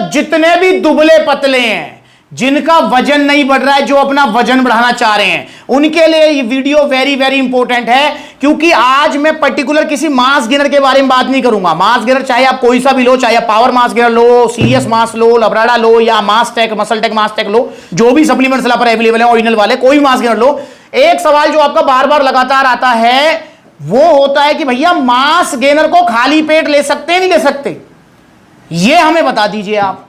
जितने भी दुबले पतले हैं, जिनका वजन नहीं बढ़ रहा है, जो अपना वजन बढ़ाना चाह रहे हैं, उनके लिए ये वीडियो वेरी वेरी इंपॉर्टेंट है। क्योंकि आज मैं पर्टिकुलर किसी मास गेनर के बारे में बात नहीं करूंगा। मास गेनर चाहे आप कोई सा भी लो, चाहे आप पावर मास गेनर लो, सीरियस मास लो, लबराडा लो, या मास टेक, मसल टेक, मास टेक लो, जो भी सप्लीमेंट्स पर अवेलेबल है ओरिजिनल वाले, कोई मास गेनर लो। एक सवाल जो आपका बार बार लगातार आता है वो होता है कि भैया मास गेनर को खाली पेट ले सकते हैं नहीं ले सकते, ये हमें बता दीजिए आप।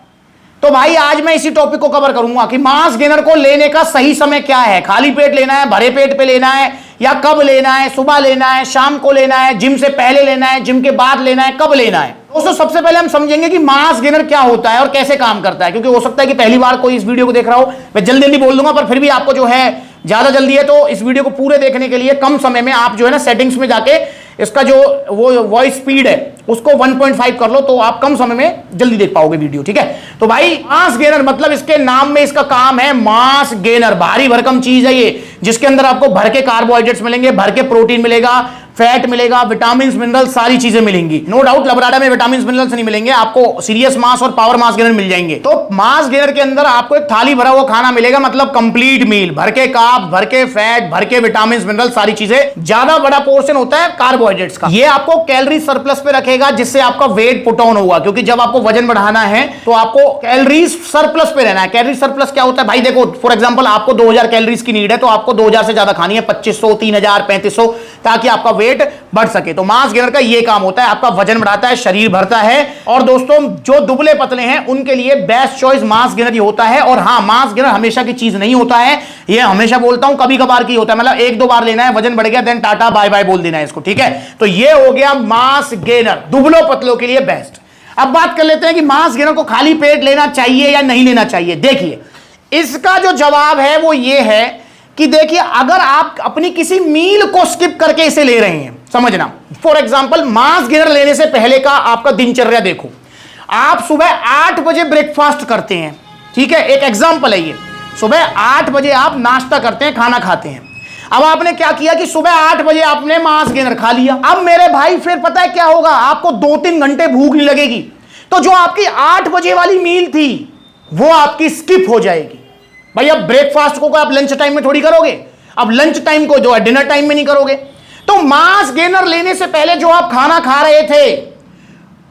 तो भाई आज मैं इसी टॉपिक को कवर करूंगा कि मास गेनर को लेने का सही समय क्या है। खाली पेट लेना है, भरे पेट पे लेना है, या कब लेना है, सुबह लेना है, शाम को लेना है, जिम से पहले लेना है, जिम के बाद लेना है, कब लेना है। दोस्तों सबसे पहले हम समझेंगे कि मास गेनर क्या होता है और कैसे काम करता है। क्योंकि हो सकता है कि पहली बार कोई इस वीडियो को देख रहा हो, मैं जल्दी जल्दी बोल दूंगा, पर फिर भी आपको जो है ज्यादा जल्दी है तो इस वीडियो को पूरे देखने के लिए कम समय में आप जो है ना सेटिंग्स में जाके इसका जो वो वॉइस स्पीड है उसको 1.5 कर लो, तो आप कम समय में जल्दी देख पाओगे वीडियो, ठीक है। तो भाई मास गेनर मतलब इसके नाम में इसका काम है मास गेनर। भारी भरकम चीज है ये, जिसके अंदर आपको भर के कार्बोहाइड्रेट्स मिलेंगे, भर के प्रोटीन मिलेगा, फैट मिलेगा, विटामिन मिनरल, सारी चीजें मिलेंगी। नो डाउट लबराडा में विटामिन मिनरल्स नहीं मिलेंगे आपको, सीरियस मास और पावर मास गेनर मिल जाएंगे। तो मास गेनर के अंदर आपको एक थाली भरा हुआ खाना मिलेगा, मतलब कंप्लीट मील, भर के कार्ब, भर के फैट, भर के विटामिन मिनरल, सारी चीजें। ज्यादा बड़ा पोर्शन होता है कार्बोहाइड्रेट्स का। ये आपको कैलोरी सरप्लस पे रखेगा, जिससे आपका वेट पुट ऑन होगा। क्योंकि जब आपको वजन बढ़ाना है तो आपको कैलोरीज सरप्लस पे रहना है। कैलोरी सरप्लस क्या होता है भाई, देखो फॉर एग्जांपल आपको 2000 कैलोरीज की नीड है, तो आपको 2000 से ज्यादा खानी है, 2500, 3000, 3500, ताकि आपका वेट बढ़ सके। तो मास गेनर का ये काम होता है, आपका वजन बढ़ाता है, शरीर भरता है। और दोस्तों जो दुबले पतले हैं उनके लिए बेस्ट चॉइस मास गेनर ही होता है। और हाँ, मास गेनर हमेशा की चीज नहीं होता है, ये हमेशा बोलता हूं, कभी कभार की होता है। मतलब एक दो बार लेना है, वजन बढ़ गया, देन टाटा बाय बाय बोल देना है इसको, ठीक है। तो ये हो गया मास गेनर, दुबलों पतलों के लिए बेस्ट। अब बात कर लेते हैं कि मास गेनर को खाली पेट लेना चाहिए या नहीं लेना चाहिए। देखिए इसका जो जवाब है वो ये है कि देखिए अगर आप अपनी किसी मील को स्किप करके इसे ले रहे हैं, समझना फॉर एग्जांपल मास गेनर लेने से पहले का आपका दिनचर्या देखो। आप सुबह 8 बजे ब्रेकफास्ट करते हैं, ठीक है, एक एग्जांपल है ये। सुबह 8 बजे आप नाश्ता करते हैं, खाना खाते हैं। अब आपने क्या किया कि सुबह 8 बजे आपने मास गेनर खा लिया। अब मेरे भाई फिर पता है क्या होगा, आपको 2-3 घंटे भूख नहीं लगेगी। तो जो आपकी 8 बजे वाली मील थी वो आपकी स्किप हो जाएगी। भाई अब ब्रेकफास्ट को आप लंच टाइम में थोड़ी करोगे, अब लंच टाइम को जो है डिनर टाइम में नहीं करोगे। तो मास गेनर लेने से पहले जो आप खाना खा रहे थे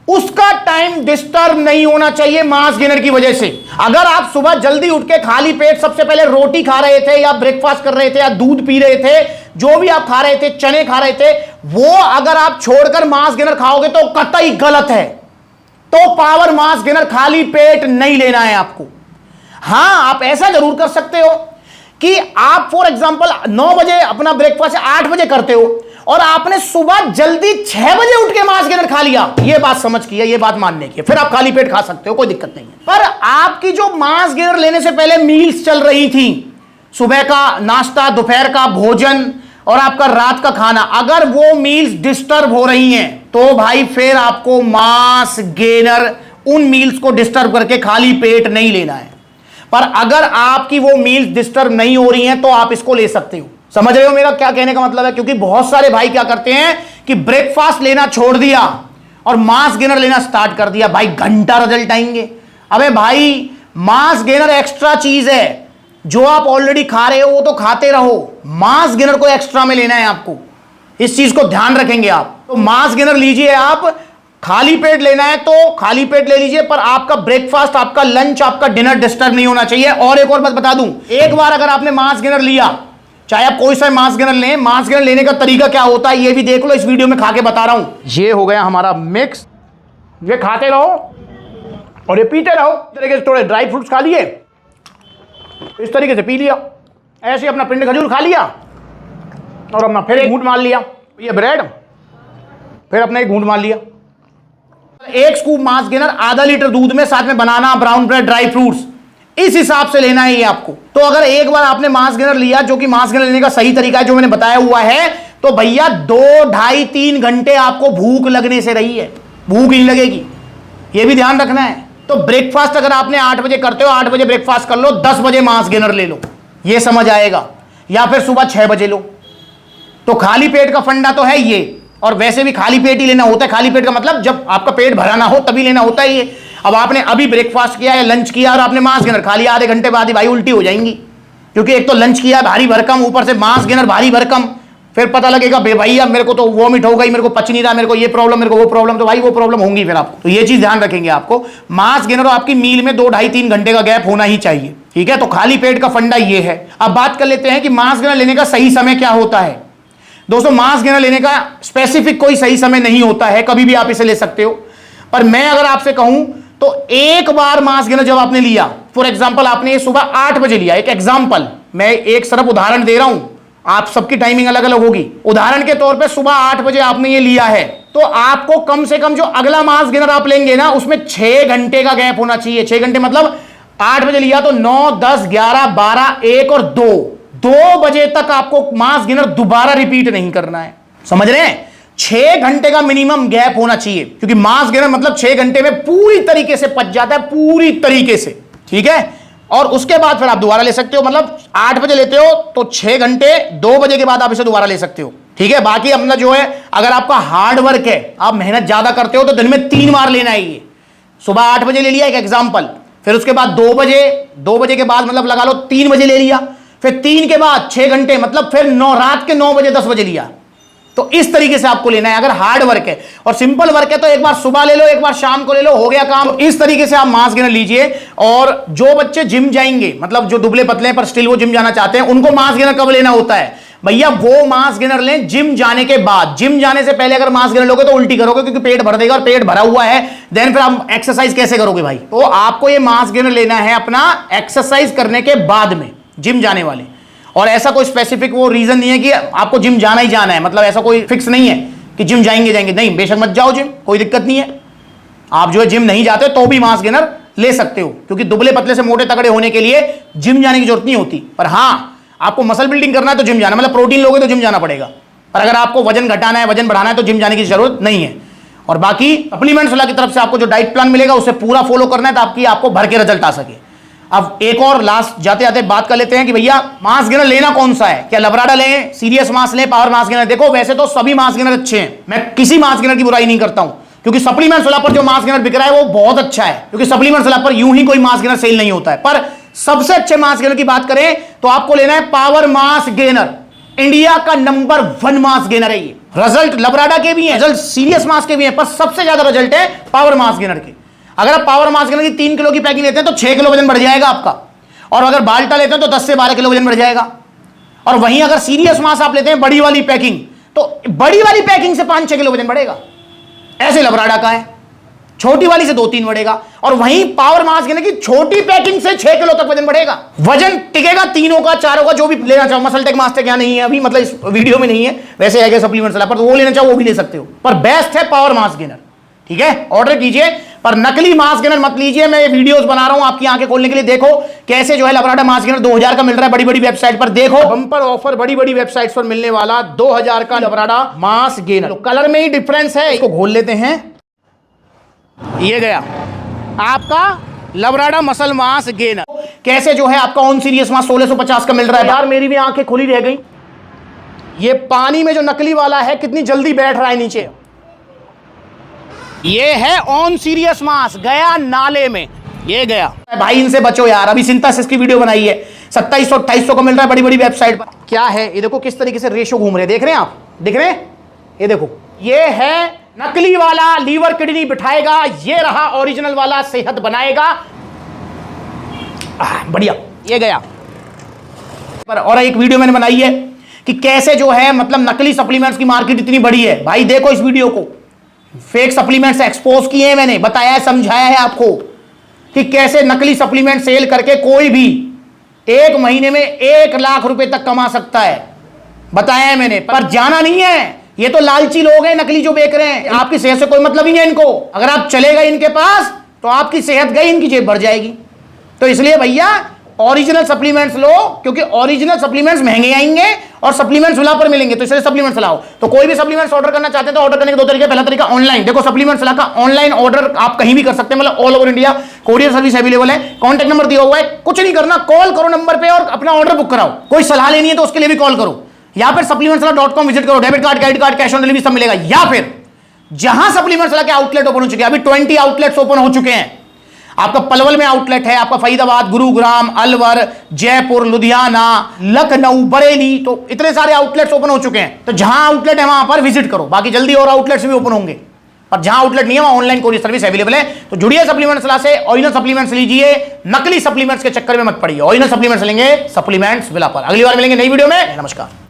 उसका टाइम डिस्टर्ब नहीं होना चाहिए मास गेनर की वजह से। अगर आप सुबह जल्दी उठ के खाली पेट सबसे पहले रोटी खा रहे थे या ब्रेकफास्ट कर रहे थे या दूध पी रहे थे, जो भी आप खा रहे थे, चने खा रहे थे, वो अगर आप छोड़कर मास गेनर खाओगे तो कतई गलत है। तो पावर मास गेनर खाली पेट नहीं लेना है आपको। हां आप ऐसा जरूर कर सकते हो कि आप फॉर एग्जांपल 9 बजे अपना ब्रेकफास्ट 8 बजे करते हो और आपने सुबह जल्दी 6 बजे उठ के मास गेनर खा लिया, ये बात समझ की है, ये बात मानने की है, फिर आप खाली पेट खा सकते हो, कोई दिक्कत नहीं है। पर आपकी जो मास गेनर लेने से पहले मील्स चल रही थी, सुबह का नाश्ता, दोपहर का भोजन और आपका रात का खाना, अगर वो मील्स डिस्टर्ब हो रही हैं तो भाई फिर आपको मास गेनर उन मील्स को डिस्टर्ब करके खाली पेट नहीं लेना है। पर अगर आपकी वो मील्स डिस्टर्ब नहीं हो रही हैं तो आप इसको ले सकते हो। समझ रहे हो मेरा क्या कहने का मतलब है। क्योंकि बहुत सारे भाई क्या करते हैं कि ब्रेकफास्ट लेना छोड़ दिया और मास गेनर लेना स्टार्ट कर दिया, भाई घंटा रिजल्ट आएंगे। अबे भाई मास गेनर एक्स्ट्रा चीज है, जो आप ऑलरेडी खा रहे हो वो तो खाते रहो, मास गेनर को एक्स्ट्रा में लेना है आपको, इस चीज को ध्यान रखेंगे आप। तो मास गेनर लीजिए, आप खाली पेट लेना है तो खाली पेट ले लीजिए, पर आपका ब्रेकफास्ट, आपका लंच, आपका डिनर डिस्टर्ब नहीं होना चाहिए। और एक और बात बता दूं, एक बार अगर आपने मास गेनर लिया, चाहे आप कोई सा मास गेनर लें, मास गेनर लेने का तरीका क्या होता है ये भी देख लो, इस वीडियो में खा के बता रहा हूं। ये हो गया हमारा मिक्स, ये खाते रहो और ये पीते रहो। इस तरीके से थोड़े ड्राई फ्रूट्स खा लिए, इस तरीके से पी लिया, ऐसे अपना पिंड खजूर खा लिया और अपना फिर एक घूंट मार लिया, ये ब्रेड, फिर अपना एक घूंट मार लिया। एक स्कूप मास गेनर आधा लीटर दूध में, साथ में बनाना, ब्राउन ब्रेड, ड्राई फ्रूट्स, इस हिसाब से लेना है ये आपको। तो अगर एक बार आपने मास गेनर लिया, जो कि मास गेनर लेने का सही तरीका है जो मैंने बताया हुआ है, तो भैया 2, ढाई, 3 घंटे आपको भूख लगने से रही है, भूख नहीं लगेगी, ये भी ध्यान रखना है। तो ब्रेकफास्ट अगर आपने 8 बजे करते हो, 8 बजे ब्रेकफास्ट कर लो, 10 बजे मास गेनर ले लो, ये समझ आएगा। या फिर सुबह 6 बजे लो। तो खाली पेट का फंडा तो है ये, और वैसे भी खाली पेट ही लेना होता है। खाली पेट का मतलब जब आपका पेट भरा ना हो तभी लेना होता है ये। अब आपने अभी ब्रेकफास्ट किया या लंच किया और आपने मास गेनर खा लिया, आधे घंटे बाद ही भाई उल्टी हो जाएंगी, क्योंकि एक तो लंच किया भारी भरकम, ऊपर से मास गेनर भारी भरकम, फिर पता लगेगा भैया मेरे को तो वॉमिट हो गई, मेरे को पच नहीं रहा, मेरे को ये प्रॉब्लम, मेरे को वो प्रॉब्लम, तो भाई वो प्रॉब्लम होंगी फिर आपको। तो ये चीज ध्यान रखेंगे आपको, मास गेनर और आपकी मील में 2, 2.5, 3 घंटे का गैप होना ही चाहिए, ठीक है। तो खाली पेट का फंडा ये है। अब बात कर लेते हैं कि मास गेनर लेने का सही समय क्या होता है। दोस्तों मास गेनर लेने का स्पेसिफिक कोई सही समय नहीं होता है, कभी भी आप इसे ले सकते हो, पर मैं अगर आपसे कहूं तो एक बार मास गेनर जब आपने लिया, फॉर एग्जाम्पल आपने सुबह 8 बजे लिया, एक एग्जाम्पल, मैं एक सिर्फ उदाहरण दे रहा हूं, आप सबकी टाइमिंग अलग अलग होगी। उदाहरण के तौर पे सुबह 8 बजे आपने ये लिया है, तो आपको कम से कम जो अगला मास गेनर आप लेंगे ना, उसमें 6 घंटे का गैप होना चाहिए। 6 घंटे मतलब 8 बजे लिया तो 9, 10, 11, 12, 1 और 2 बजे तक आपको मास गेनर दोबारा रिपीट नहीं करना है, समझ रहे हैं। 6 घंटे का मिनिमम गैप होना चाहिए, क्योंकि मास गेनर मतलब 6 घंटे में पूरी तरीके से पच जाता है, पूरी तरीके से, ठीक है। और उसके बाद फिर आप दोबारा ले सकते हो, मतलब 8 बजे लेते हो तो 6 घंटे, 2 बजे के बाद आप इसे दोबारा ले सकते हो, ठीक है। बाकी अपना जो है, अगर आपका हार्ड वर्क है, आप मेहनत ज्यादा करते हो, तो दिन में 3 बार लेना है ये। सुबह 8 बजे ले लिया एक एग्जाम्पल, फिर उसके बाद 2 बजे के बाद मतलब लगा लो 3 बजे ले लिया, फिर 3 के बाद 6 घंटे मतलब फिर रात के 9 बजे 10 बजे लिया। तो इस तरीके से आपको लेना है अगर हार्ड वर्क है। और सिंपल वर्क है तो एक बार सुबह ले लो, एक बार शाम को ले लो, हो गया काम। तो इस तरीके से आप मास गेनर लीजिए। और जो बच्चे जिम जाएंगे, मतलब जो दुबले पतले हैं पर स्टिल वो जिम जाना चाहते हैं, उनको मास गेनर कब लेना होता है भैया? वो मास गेनर लें जिम जाने के बाद। जिम जाने से पहले अगर मास गेनर लोगे तो उल्टी करोगे, क्योंकि पेट भर देगा, और पेट भरा हुआ है, देन फिर आप एक्सरसाइज कैसे करोगे भाई? तो आपको ये मास गेनर लेना है अपना एक्सरसाइज करने के बाद में, जिम जाने वाले। और ऐसा कोई स्पेसिफिक वो रीजन नहीं है कि आपको जिम जाना ही जाना है, मतलब ऐसा कोई फिक्स नहीं है कि जिम जाएंगे, नहीं, बेशक मत जाओ जिम, कोई दिक्कत नहीं है। आप जो है जिम नहीं जाते तो भी मास गेनर ले सकते हो, क्योंकि दुबले पतले से मोटे तगड़े होने के लिए जिम जाने की जरूरत नहीं होती। पर हाँ, आपको मसल बिल्डिंग करना है तो जिम जाना, मतलब प्रोटीन लोगे तो जिम जाना पड़ेगा। पर अगर आपको वजन घटाना है, वजन बढ़ाना है, तो जिम जाने की जरूरत नहीं है। और बाकी सप्लीमेंट्स वाला की तरफ से आपको जो डाइट प्लान मिलेगा उसे पूरा फॉलो करना है, ताकि आपको भर के रिजल्ट आ सके। अब एक और लास्ट जाते जाते बात कर लेते हैं कि भैया मास गेनर लेना कौन सा है? क्या लबराडा लें, सीरियस मास लें, पावर मास गेनर? देखो वैसे तो सभी मास गेनर अच्छे हैं, मैं किसी मास गेनर की बुराई नहीं करता हूं, क्योंकि सप्लीमेंट्स वाला पर जो मास गेनर बिक रहा है वो बहुत अच्छा है, क्योंकि सप्लीमेंट्स वाला पर यूं ही कोई मास गेनर सेल नहीं होता है। पर सबसे अच्छे मास गेनर की बात करें तो आपको लेना है पावर मास गेनर। इंडिया का नंबर 1 मास गेनर है ये। रिजल्ट लबराडा के भी हैं, रिजल्ट सीरियस मास के भी हैं, पर सबसे ज्यादा रिजल्ट है पावर मास गेनर के। अगर आप पावर मास गेनर की 3 किलो की पैकिंग लेते हैं तो 6 किलो वजन बढ़ जाएगा आपका, और अगर बाल्टा लेते हैं तो 10 से 12 किलो वजन बढ़ जाएगा। और वहीं अगर सीरियस मास आप लेते हैं बड़ी वाली पैकिंग, तो बड़ी वाली पैकिंग से 5-6 किलो वजन बढ़ेगा, ऐसे लबराडा का है। छोटी वाली से 2-3 बढ़ेगा, और वहीं पावर मास गेनर की छोटी पैकिंग से 6 किलो तक वजन बढ़ेगा। वजन टिकेगा तीनों का, चारों का, जो भी लेना चाहो। मसल टेक मास्टर क्या नहीं है अभी, मतलब इस वीडियो में नहीं है, वैसे है सप्लीमेंट्स वाला, पर तो वो लेना चाहो वो भी ले सकते हो, पर बेस्ट है पावर मास गेनर, ठीक है। ऑर्डर कीजिए, पर नकली मास गेनर मत लीजिए। मैं ये वीडियोस बना रहा हूं आपकी आंखें खोलने के लिए। देखो कैसे जो है लबराडा मास गेनर 2000 का मिल रहा है बड़ी बड़ी वेबसाइट पर। देखो बम्पर ऑफर बड़ी बड़ी वेबसाइट्स पर मिलने वाला 2000 का लबराडा मास गेनर। तो कलर में ही डिफरेंस है, इसको खोल लेते हैं। ये गया आपका लबराडा मसल मास गेनर। कैसे जो है आपका ऑन सीरियस मास 1650 का मिल रहा है। यार मेरी भी आंखें खुली रह गई। ये पानी में जो नकली वाला है कितनी जल्दी बैठ रहा है नीचे। ये है ऑन सीरियस मास, गया नाले में, ये गया भाई। इनसे बचो यार, अभी सिंथेसिस की वीडियो बनाई है, 2700-2800 को मिल रहा है बड़ी बड़ी वेबसाइट पर। क्या है ये देखो किस तरीके से रेशो घूम रहे हैं, देख रहे हैं आप, दिख रहे हैं? ये देखो, ये है नकली वाला लीवर किडनी बिठाएगा, ये रहा ओरिजिनल वाला सेहत बनाएगा। बढ़िया, ये गया। पर और एक वीडियो मैंने बनाई है कि कैसे जो है मतलब नकली सप्लीमेंट्स की मार्केट इतनी बड़ी है। भाई देखो इस वीडियो को, फेक सप्लीमेंट्स एक्सपोज किए हैं मैंने, बताया है, समझाया है आपको कि कैसे नकली सप्लीमेंट सेल करके कोई भी 1 महीने में 1 लाख रुपए तक कमा सकता है, बताया है मैंने। पर जाना नहीं है, ये तो लालची लोग हैं नकली जो बेच रहे हैं, आपकी सेहत से कोई मतलब ही नहीं है इनको। अगर आप चले गए इनके पास तो आपकी सेहत गई, इनकी जेब भर जाएगी। तो इसलिए भैया ओरिजिनल सप्लीमेंट्स लो, क्योंकि ओरिजिनल सप्लीमेंट्स महंगे आएंगे और सप्लीमेंट्स वाला पर मिलेंगे, तो इसलिए सप्लीमेंट्स लाओ। तो कोई भी सप्लीमेंट्स ऑर्डर करना चाहते हैं तो ऑर्डर करने के 2 तरीके। पहला तरीका ऑनलाइन, देखो सप्लीमेंट्स वाला का ऑनलाइन ऑर्डर आप कहीं भी कर सकते हैं, मतलब all over India courier service available है। कॉन्टैक्ट नंबर दिया हुआ है, कुछ नहीं करना, कॉल करो नंबर पे और अपना ऑर्डर बुक कराओ। कोई सलाह लेनी है तो उसके लिए भी कॉल करो, या फिर supplementswala.com विजिट करो, debit card, credit card, cash on delivery सब मिलेगा। या फिर जहां सप्लीमेंट्स वाला के आउटलेट ओपन हो चुके हैं, अभी 20 आउटलेट्स ओपन हो चुके हैं, आपका पलवल में आउटलेट है, आपका फरीदाबाद, गुरुग्राम, अलवर, जयपुर, लुधियाना, लखनऊ, बरेली, तो इतने सारे आउटलेट्स ओपन हो चुके हैं। तो जहां आउटलेट है वहां पर विजिट करो, बाकी जल्दी और आउटलेट्स भी ओपन होंगे। और जहां आउटलेट नहीं है वहां ऑनलाइन कोरियर सर्विस अवेलेबल है। तो जुड़िए सप्लीमेंट्स सलाह से, ओरिजिनल सप्लीमेंट्स लीजिए, नकली सप्लीमेंट्स के चक्कर में मत पड़िए। ओरिजिनल सप्लीमेंट्स लेंगे, सप्लीमेंट्स विला पर। अगली बार मिलेंगे नई वीडियो में। नमस्कार।